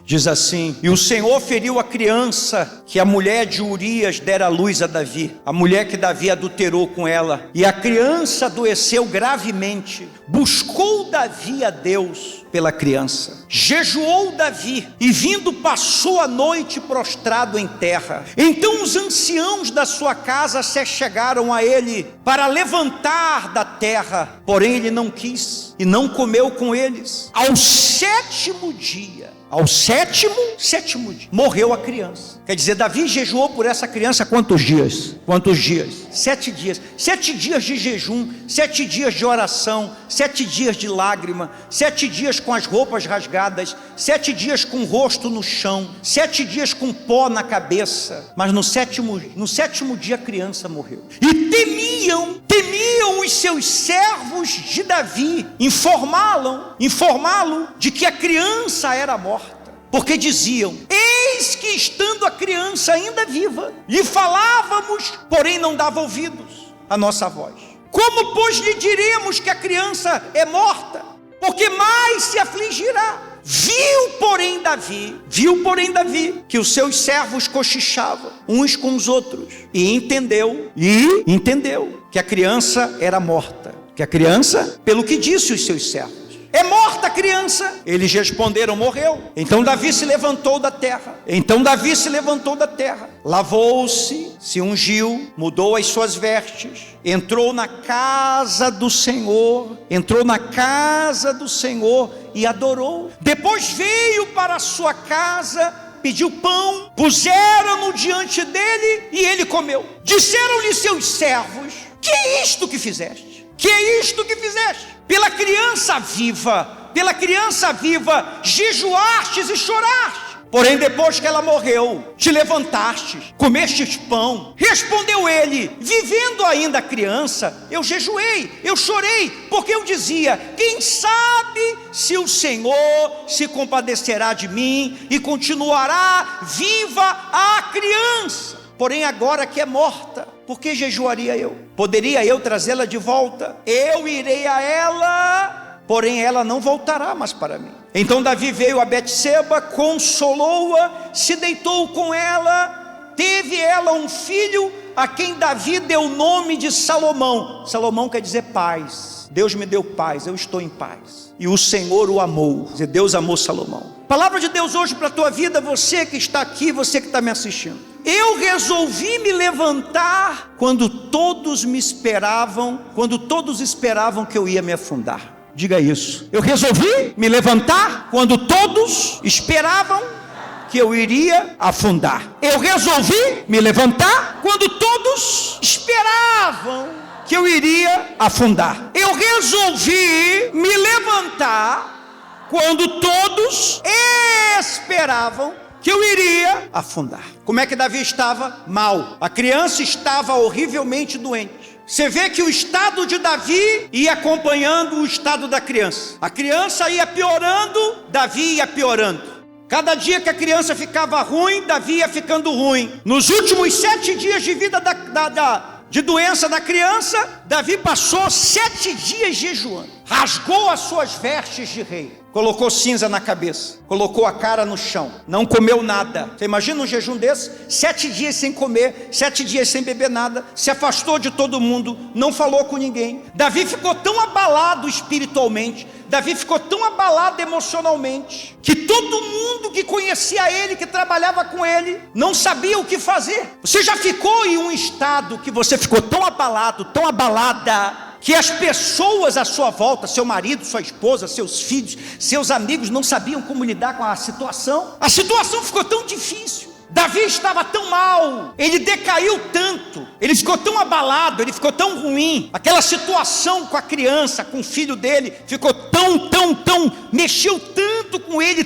Diz assim: e o Senhor feriu a criança que a mulher de Urias dera à luz a Davi, a mulher que Davi adulterou com ela, e a criança adoeceu gravemente. Buscou Davi a Deus pela criança, jejuou Davi, e vindo passou a noite prostrado em terra. Então os anciãos da sua casa se chegaram a ele para levantar da terra, porém ele não quis e não comeu com eles. Ao sétimo dia, morreu a criança. Quer dizer, Davi jejuou por essa criança quantos dias? 7 dias. 7 dias de jejum, 7 dias de oração, 7 dias de lágrima, 7 dias com as roupas rasgadas, 7 dias com o rosto no chão, 7 dias com pó na cabeça. Mas no sétimo dia a criança morreu. E temiam os seus servos de Davi informá-lo de que a criança era morta, porque diziam: eis que estando a criança ainda viva, lhe falávamos, porém não dava ouvidos à nossa voz. Como pois lhe diremos que a criança é morta? Porque mais se afligirá. Viu, porém, Davi que os seus servos cochichavam uns com os outros, e entendeu que a criança era morta. Que a criança, pelo que disse os seus servos, é morta a criança. Eles responderam: morreu. Então Davi se levantou da terra, lavou-se, se ungiu, mudou as suas vestes, entrou na casa do Senhor e adorou. Depois veio para a sua casa, pediu pão, puseram-no diante dele e ele comeu. Disseram-lhe seus servos: que é isto que fizeste? Pela criança viva, jejuastes e choraste. Porém, depois que ela morreu, te levantastes, comestes pão. Respondeu ele: vivendo ainda a criança, eu jejuei, eu chorei, porque eu dizia: quem sabe se o Senhor se compadecerá de mim e continuará viva a criança. Porém, agora que é morta, por que jejuaria eu? Poderia eu trazê-la de volta? Eu irei a ela, porém ela não voltará mais para mim. Então Davi veio a Betseba, consolou-a, se deitou com ela, teve ela um filho, a quem Davi deu o nome de Salomão. Salomão quer dizer paz. Deus me deu paz, eu estou em paz. E o Senhor o amou. Quer dizer, Deus amou Salomão. Palavra de Deus hoje para a tua vida, você que está aqui, você que está me assistindo. Eu resolvi me levantar quando todos esperavam que eu ia me afundar. Diga isso. Eu resolvi me levantar quando todos esperavam que eu iria afundar. Eu resolvi me levantar quando todos esperavam que eu iria afundar. Eu resolvi me levantar quando todos esperavam que eu iria afundar. Como é que Davi estava? Mal. A criança estava horrivelmente doente. Você vê que o estado de Davi ia acompanhando o estado da criança. A criança ia piorando, Davi ia piorando. Cada dia que a criança ficava ruim, Davi ia ficando ruim. Nos últimos 7 dias de vida de doença da criança, Davi passou 7 dias jejuando. Rasgou as suas vestes de rei, colocou cinza na cabeça, colocou a cara no chão, não comeu nada. Você imagina um jejum desse? 7 dias sem comer, 7 dias sem beber nada, se afastou de todo mundo, não falou com ninguém. Davi ficou tão abalado espiritualmente, Davi ficou tão abalado emocionalmente, que todo mundo que conhecia ele, que trabalhava com ele, não sabia o que fazer. Você já ficou em um estado que você ficou tão abalado, tão abalada, que as pessoas à sua volta, seu marido, sua esposa, seus filhos, seus amigos, não sabiam como lidar com a situação? A situação ficou tão difícil. Davi estava tão mal, ele decaiu tanto, ele ficou tão abalado, ele ficou tão ruim. Aquela situação com a criança, com o filho dele, ficou tão, mexeu tanto com ele,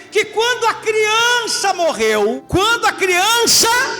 que quando a criança morreu,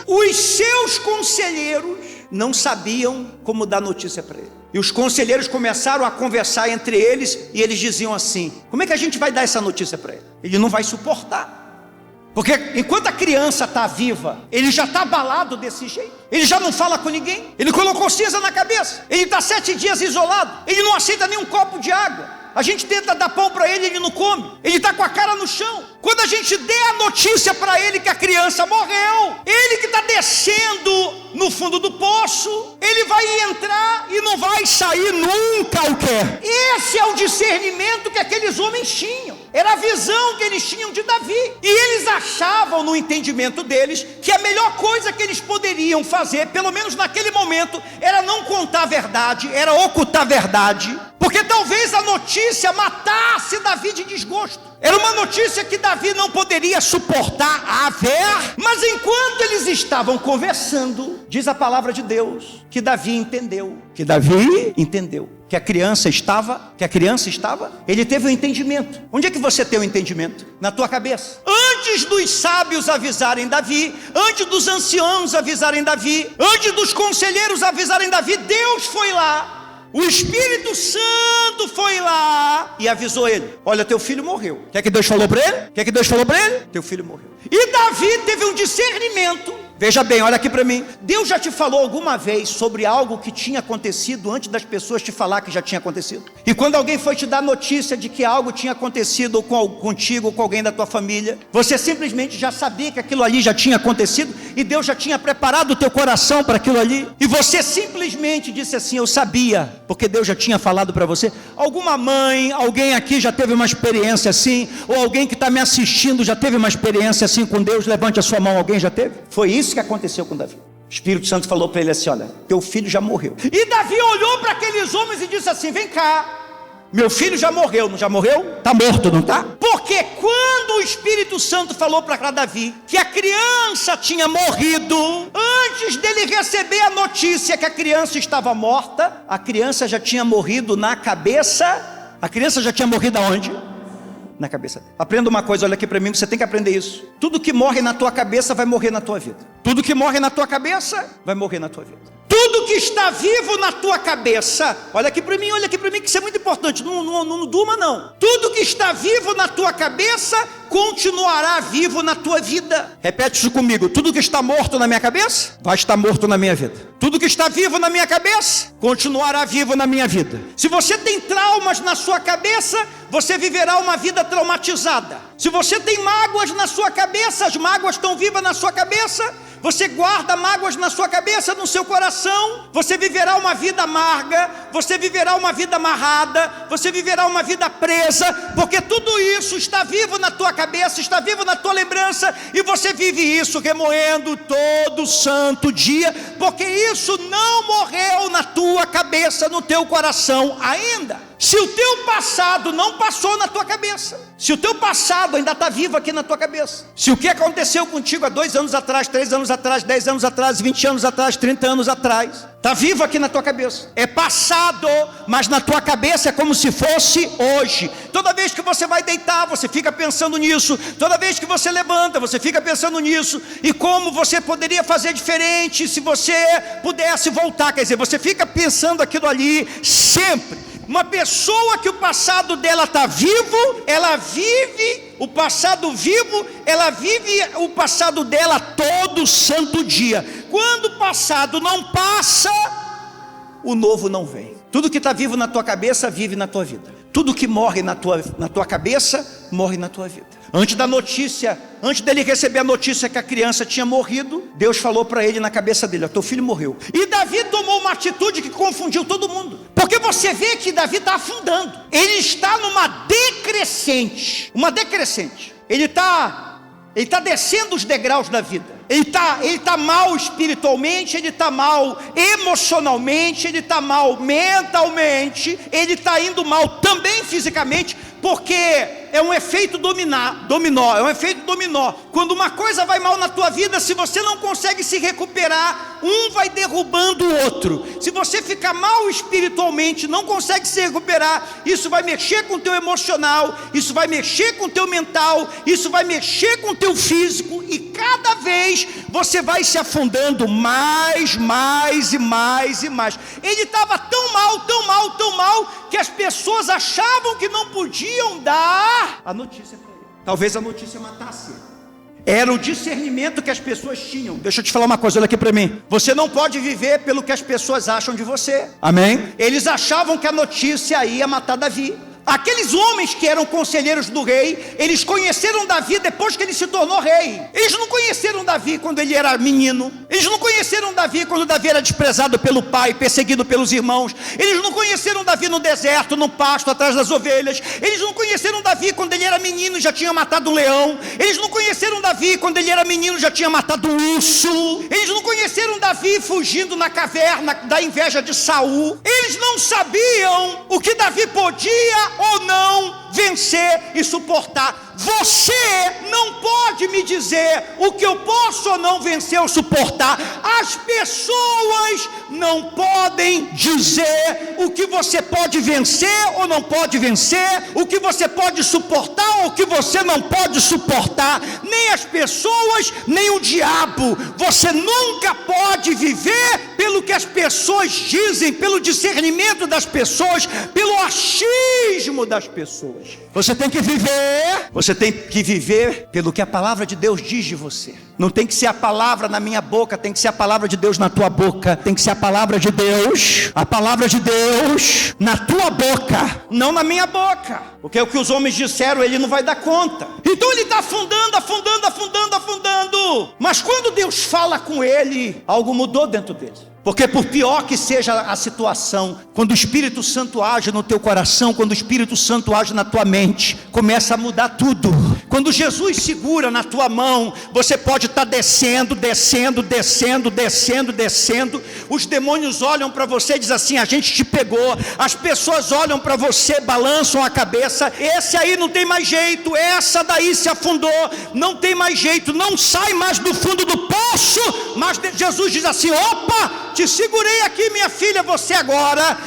os seus conselheiros não sabiam como dar notícia para ele. E os conselheiros começaram a conversar entre eles, e eles diziam assim: como é que a gente vai dar essa notícia para ele? Ele não vai suportar, porque enquanto a criança está viva, ele já está abalado desse jeito, ele já não fala com ninguém, ele colocou cinza na cabeça, ele está 7 dias isolado, ele não aceita nem um copo de água. A gente tenta dar pão para ele não come. Ele está com a cara no chão. Quando a gente der a notícia para ele que a criança morreu, ele que está descendo no fundo do poço, ele vai entrar e não vai sair nunca o quê? Esse é o discernimento que aqueles homens tinham. Era a visão que eles tinham de Davi. E eles achavam no entendimento deles que a melhor coisa que eles poderiam fazer, pelo menos naquele momento, era não contar a verdade, era ocultar a verdade, porque talvez a notícia matasse Davi de desgosto. Era uma notícia que Davi não poderia suportar a ver. Mas enquanto eles estavam conversando, diz a palavra de Deus, que Davi entendeu. Que a criança estava, ele teve um entendimento. Onde é que você tem o entendimento? Na tua cabeça. Antes dos sábios avisarem Davi, antes dos anciãos avisarem Davi, antes dos conselheiros avisarem Davi, Deus foi lá. O Espírito Santo foi lá e avisou ele: olha, teu filho morreu. O que é que Deus falou para ele? Teu filho morreu. E Davi teve um discernimento. Veja bem, olha aqui para mim. Deus já te falou alguma vez sobre algo que tinha acontecido antes das pessoas te falar que já tinha acontecido? E quando alguém foi te dar notícia de que algo tinha acontecido contigo ou com alguém da tua família, você simplesmente já sabia que aquilo ali já tinha acontecido e Deus já tinha preparado o teu coração para aquilo ali, e você simplesmente disse assim: eu sabia, porque Deus já tinha falado para você. Alguma mãe, alguém aqui já teve uma experiência assim? Ou alguém que está me assistindo já teve uma experiência assim com Deus? Levante a sua mão. Alguém já teve? Foi isso que aconteceu com Davi. O Espírito Santo falou para ele assim: olha, teu filho já morreu. E Davi olhou para aqueles homens e disse assim: vem cá, meu filho já morreu. Não já morreu? Está morto, não está? Porque quando o Espírito Santo falou para Davi que a criança tinha morrido, antes dele receber a notícia que a criança estava morta, a criança já tinha morrido na cabeça. A criança já tinha morrido aonde? Na cabeça dele. Aprenda uma coisa, olha aqui para mim, você tem que aprender isso. Tudo que morre na tua cabeça vai morrer na tua vida. Tudo que morre na tua cabeça vai morrer na tua vida. Tudo que está vivo na tua cabeça, olha aqui para mim, que isso é muito importante, não durma não. Tudo que está vivo na tua cabeça continuará vivo na tua vida. Repete isso comigo: tudo que está morto na minha cabeça vai estar morto na minha vida. Tudo que está vivo na minha cabeça continuará vivo na minha vida. Se você tem traumas na sua cabeça, você viverá uma vida traumatizada. Se você tem mágoas na sua cabeça, as mágoas estão vivas na sua cabeça, você guarda mágoas na sua cabeça, no seu coração, você viverá uma vida amarga, você viverá uma vida amarrada, você viverá uma vida presa, porque tudo isso está vivo na tua cabeça, está vivo na tua lembrança, e você vive isso remoendo todo santo dia, porque isso não morreu na tua cabeça, no teu coração ainda. Se o teu passado não passou na tua cabeça, se o teu passado ainda está vivo aqui na tua cabeça, se o que aconteceu contigo há 2 anos atrás, 3 anos atrás, 10 anos atrás, 20 anos atrás, 30 anos atrás, está vivo aqui na tua cabeça, é passado, mas na tua cabeça é como se fosse hoje. Toda vez que você vai deitar, você fica pensando nisso. Toda vez que você levanta, você fica pensando nisso. E como você poderia fazer diferente se você pudesse voltar. Quer dizer, você fica pensando aquilo ali sempre. Uma pessoa que o passado dela está vivo, ela vive o passado vivo, ela vive o passado dela todo santo dia. Quando o passado não passa, o novo não vem. Tudo que está vivo na tua cabeça, vive na tua vida. Tudo que morre na tua cabeça, morre na tua vida. Antes dele receber a notícia que a criança tinha morrido, Deus falou para ele na cabeça dele: teu filho morreu. E Davi tomou uma atitude que confundiu todo mundo, porque você vê que Davi está afundando. Ele está numa decrescente, ele está descendo os degraus da vida. Ele está mal espiritualmente, ele está mal emocionalmente, ele está mal mentalmente, ele está indo mal também fisicamente, porque é um efeito dominó, é um efeito dominó. Quando uma coisa vai mal na tua vida, se você não consegue se recuperar, um vai derrubando o outro. Se você fica mal espiritualmente, não consegue se recuperar, isso vai mexer com o teu emocional, isso vai mexer com o teu mental, isso vai mexer com o teu físico, e cada vez você vai se afundando mais e mais. Ele estava tão mal, que as pessoas achavam que não podiam dar a notícia para ele. Talvez a notícia matasse ele. Era o discernimento que as pessoas tinham. Deixa eu te falar uma coisa, olha aqui para mim. Você não pode viver pelo que as pessoas acham de você. Amém? Eles achavam que a notícia ia matar Davi. Aqueles homens que eram conselheiros do rei, eles conheceram Davi depois que ele se tornou rei. Eles não conheceram Davi quando ele era menino. Eles não conheceram Davi quando Davi era desprezado pelo pai, perseguido pelos irmãos. Eles não conheceram Davi no deserto, no pasto, atrás das ovelhas. Eles não conheceram Davi quando ele era menino e já tinha matado um leão. Eles não conheceram Davi quando ele era menino e já tinha matado um urso. Eles não conheceram Davi fugindo na caverna da inveja de Saul. Eles não sabiam o que Davi podia ou não vencer e suportar. Você não pode me dizer o que eu posso ou não vencer ou suportar. As pessoas não podem dizer o que você pode vencer ou não pode vencer, o que você pode suportar ou o que você não pode suportar. Nem as pessoas, nem o diabo. Você nunca pode viver pelo que as pessoas dizem, pelo discernimento das pessoas, pelo achismo das pessoas. Você tem que viver pelo que a palavra de Deus diz de você. Não tem que ser a palavra na minha boca, tem que ser a palavra de Deus na tua boca. Tem que ser a palavra de Deus na tua boca, não na minha boca. Porque é o que os homens disseram, ele não vai dar conta. Então ele está afundando. Mas quando Deus fala com ele, algo mudou dentro dele. Porque por pior que seja a situação, quando o Espírito Santo age no teu coração, quando o Espírito Santo age na tua mente, começa a mudar tudo. Quando Jesus segura na tua mão, você pode estar descendo. Os demônios olham para você e dizem assim: a gente te pegou. As pessoas olham para você, balançam a cabeça. Esse aí não tem mais jeito, essa daí se afundou, não tem mais jeito, não sai mais do fundo do poço. Mas Jesus diz assim: opa, te segurei aqui, minha filha, você agora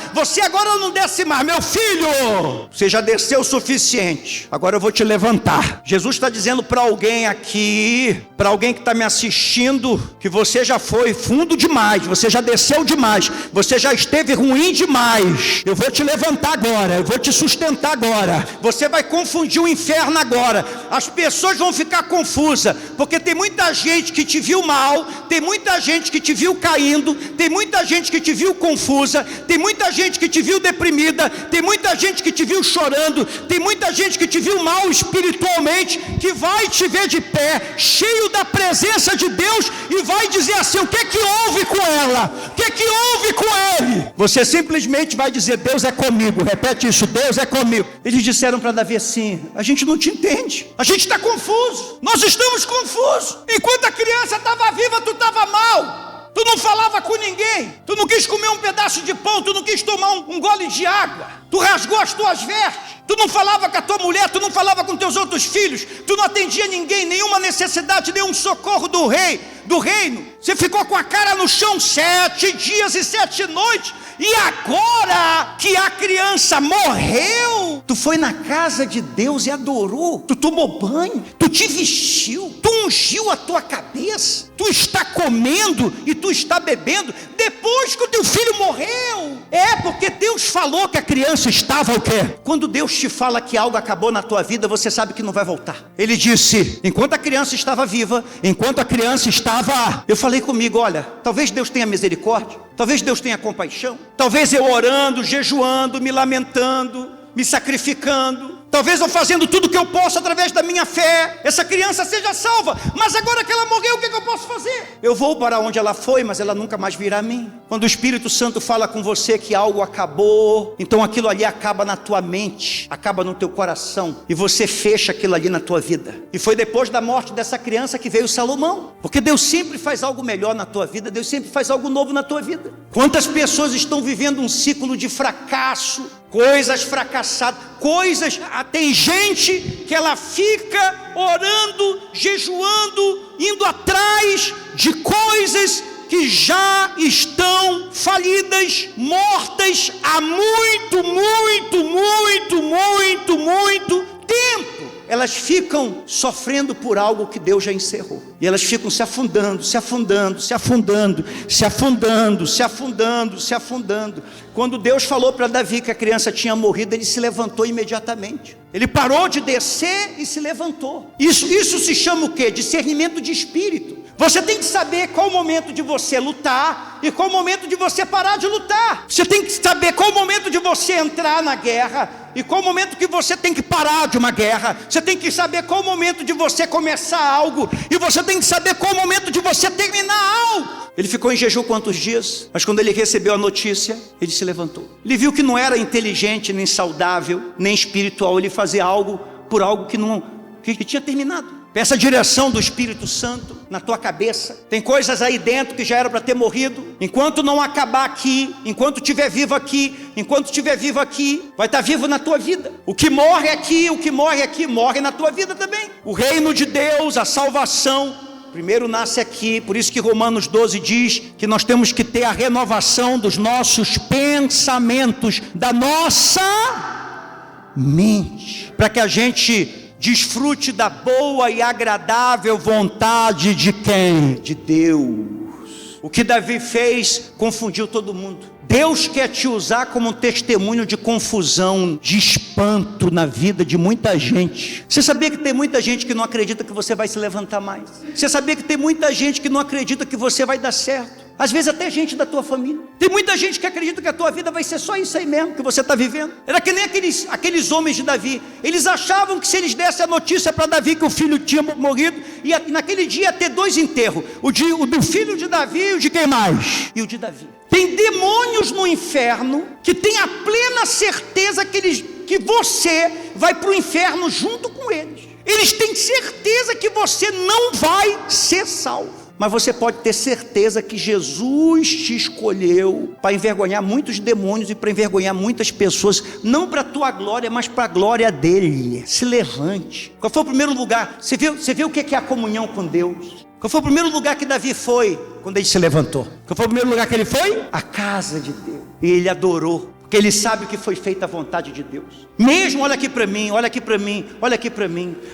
não desce mais. Meu filho, você já desceu o suficiente, agora eu vou te levantar. Jesus está dizendo para alguém aqui, para alguém que está me assistindo, que você já foi fundo demais, você já desceu demais, você já esteve ruim demais. Eu vou te levantar agora, eu vou te sustentar agora. Você vai confundir o inferno agora. As pessoas vão ficar confusas, porque tem muita gente que te viu mal, tem muita gente que te viu caindo, tem muita gente que te viu confusa, tem muita gente que te viu deprimida, tem muita gente que te viu chorando, tem muita gente que te viu mal espiritualmente, que vai te ver de pé, cheio da presença de Deus, e vai dizer assim: o que é que houve com ela? O que é que houve com ele? Você simplesmente vai dizer: Deus é comigo. Repete isso: Deus é comigo. Eles disseram para Davi assim: a gente não te entende, a gente está confuso, nós estamos confusos. Enquanto a criança estava viva, tu estava mal. Tu não falava com ninguém, tu não quis comer um pedaço de pão, tu não quis tomar um gole de água, tu rasgou as tuas vestes, tu não falava com a tua mulher, tu não falava com teus outros filhos, tu não atendia ninguém, nenhuma necessidade, nenhum socorro do reino. Você ficou com a cara no chão 7 dias e 7 noites. E agora que a criança morreu, tu foi na casa de Deus e adorou, tu tomou banho, tu te vestiu, tu ungiu a tua cabeça, tu está comendo e tu está bebendo depois que o teu filho morreu. É porque Deus falou que a criança estava o quê? Quando Deus te fala que algo acabou na tua vida, você sabe que não vai voltar. Ele disse: enquanto a criança estava viva, enquanto a criança estava... Eu falei comigo: olha, talvez Deus tenha misericórdia, talvez Deus tenha compaixão, talvez eu orando, jejuando, me lamentando, me sacrificando, talvez eu fazendo tudo o que eu posso através da minha fé, essa criança seja salva. Mas agora que ela morreu, o que eu posso fazer? Eu vou para onde ela foi, mas ela nunca mais virá a mim. Quando o Espírito Santo fala com você que algo acabou, então aquilo ali acaba na tua mente, acaba no teu coração, e você fecha aquilo ali na tua vida. E foi depois da morte dessa criança que veio Salomão. Porque Deus sempre faz algo melhor na tua vida, Deus sempre faz algo novo na tua vida. Quantas pessoas estão vivendo um ciclo de fracasso, coisas fracassadas, tem gente que ela fica orando, jejuando, indo atrás de coisas que já estão falidas, mortas há muito tempo. Elas ficam sofrendo por algo que Deus já encerrou. E elas ficam se afundando. Quando Deus falou para Davi que a criança tinha morrido, ele se levantou imediatamente. Ele parou de descer e se levantou. Isso se chama o quê? Discernimento de espírito. Você tem que saber qual o momento de você lutar e qual o momento de você parar de lutar. Você tem que saber qual o momento de você entrar na guerra e qual o momento que você tem que parar de uma guerra. Você tem que saber qual o momento de você começar algo e você tem que saber qual o momento de você terminar algo. Ele ficou em jejum quantos dias? Mas quando ele recebeu a notícia, ele se levantou. Ele viu que não era inteligente, nem saudável, nem espiritual ele fazer algo por algo que tinha terminado. Peça a direção do Espírito Santo na tua cabeça. Tem coisas aí dentro que já eram para ter morrido. Enquanto não acabar aqui, enquanto estiver vivo aqui, vai estar vivo na tua vida. O que morre aqui, morre na tua vida também. O reino de Deus, a salvação, primeiro nasce aqui. Por isso que Romanos 12 diz que nós temos que ter a renovação dos nossos pensamentos, da nossa mente, para que a gente desfrute da boa e agradável vontade de quem? De Deus. O que Davi fez confundiu todo mundo. Deus quer te usar como um testemunho de confusão, de espanto na vida de muita gente. Você sabia que tem muita gente que não acredita que você vai se levantar mais? Você sabia que tem muita gente que não acredita que você vai dar certo? Às vezes até gente da tua família. Tem muita gente que acredita que a tua vida vai ser só isso aí mesmo que você está vivendo. Era que nem aqueles homens de Davi. Eles achavam que se eles dessem a notícia para Davi que o filho tinha morrido, e naquele dia ia ter 2 enterros. O do filho de Davi e o de quem mais? E o de Davi. Tem demônios no inferno que tem a plena certeza que você vai para o inferno junto com eles. Eles têm certeza que você não vai ser salvo. Mas você pode ter certeza que Jesus te escolheu para envergonhar muitos demônios e para envergonhar muitas pessoas, não para a tua glória, mas para a glória dele. Se levante. Qual foi o primeiro lugar? Você viu o que é a comunhão com Deus? Qual foi o primeiro lugar que Davi foi quando ele se levantou? Qual foi o primeiro lugar que ele foi? A casa de Deus. E ele adorou, porque ele sabe que foi feita a vontade de Deus. Mesmo, olha aqui para mim,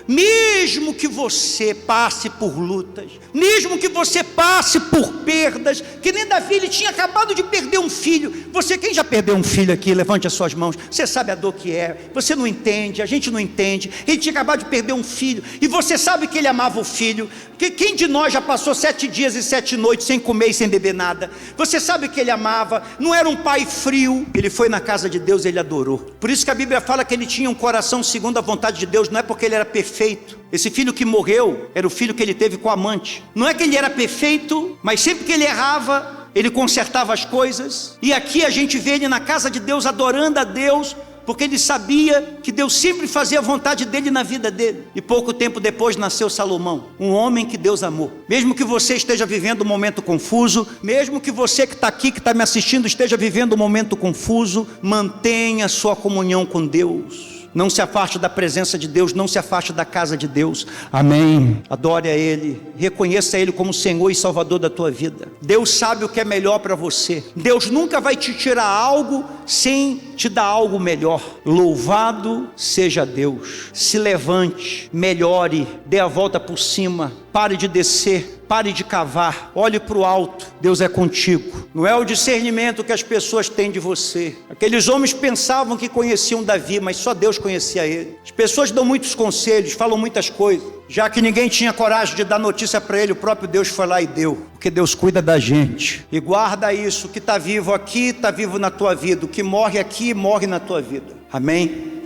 mesmo que você passe por lutas, mesmo que você passe por perdas, que nem Davi, ele tinha acabado de perder um filho. Quem já perdeu um filho aqui, levante as suas mãos. Você sabe a dor que é, você não entende, a gente não entende. Ele tinha acabado de perder um filho, e você sabe que ele amava o filho. Quem de nós já passou 7 dias e 7 noites sem comer e sem beber nada? Você sabe que ele amava, não era um pai frio. Ele foi na casa de Deus, ele adorou. Por isso que a Bíblia fala que ele tinha um coração segundo a vontade de Deus. Não é porque ele era perfeito. Esse filho que morreu era o filho que ele teve com a amante. Não é que ele era perfeito, mas sempre que ele errava, ele consertava as coisas. E aqui a gente vê ele na casa de Deus, adorando a Deus, porque ele sabia que Deus sempre fazia a vontade dele na vida dele. E pouco tempo depois nasceu Salomão, um homem que Deus amou. Mesmo que você esteja vivendo um momento confuso, mesmo que você que está aqui, que está me assistindo, esteja vivendo um momento confuso, mantenha sua comunhão com Deus. Não se afaste da presença de Deus, não se afaste da casa de Deus. Amém. Adore a Ele, reconheça Ele como Senhor e Salvador da tua vida. Deus sabe o que é melhor para você. Deus nunca vai te tirar algo sem te dar algo melhor. Louvado seja Deus. Se levante, melhore, dê a volta por cima, pare de descer, pare de cavar, olhe para o alto. Deus é contigo. Não é o discernimento que as pessoas têm de você. Aqueles homens pensavam que conheciam Davi, mas só Deus conhecia ele. As pessoas dão muitos conselhos, falam muitas coisas. Já que ninguém tinha coragem de dar notícia para ele, o próprio Deus foi lá e deu. Porque Deus cuida da gente. E guarda isso, o que está vivo aqui, está vivo na tua vida. O que morre aqui, morre na tua vida. Amém?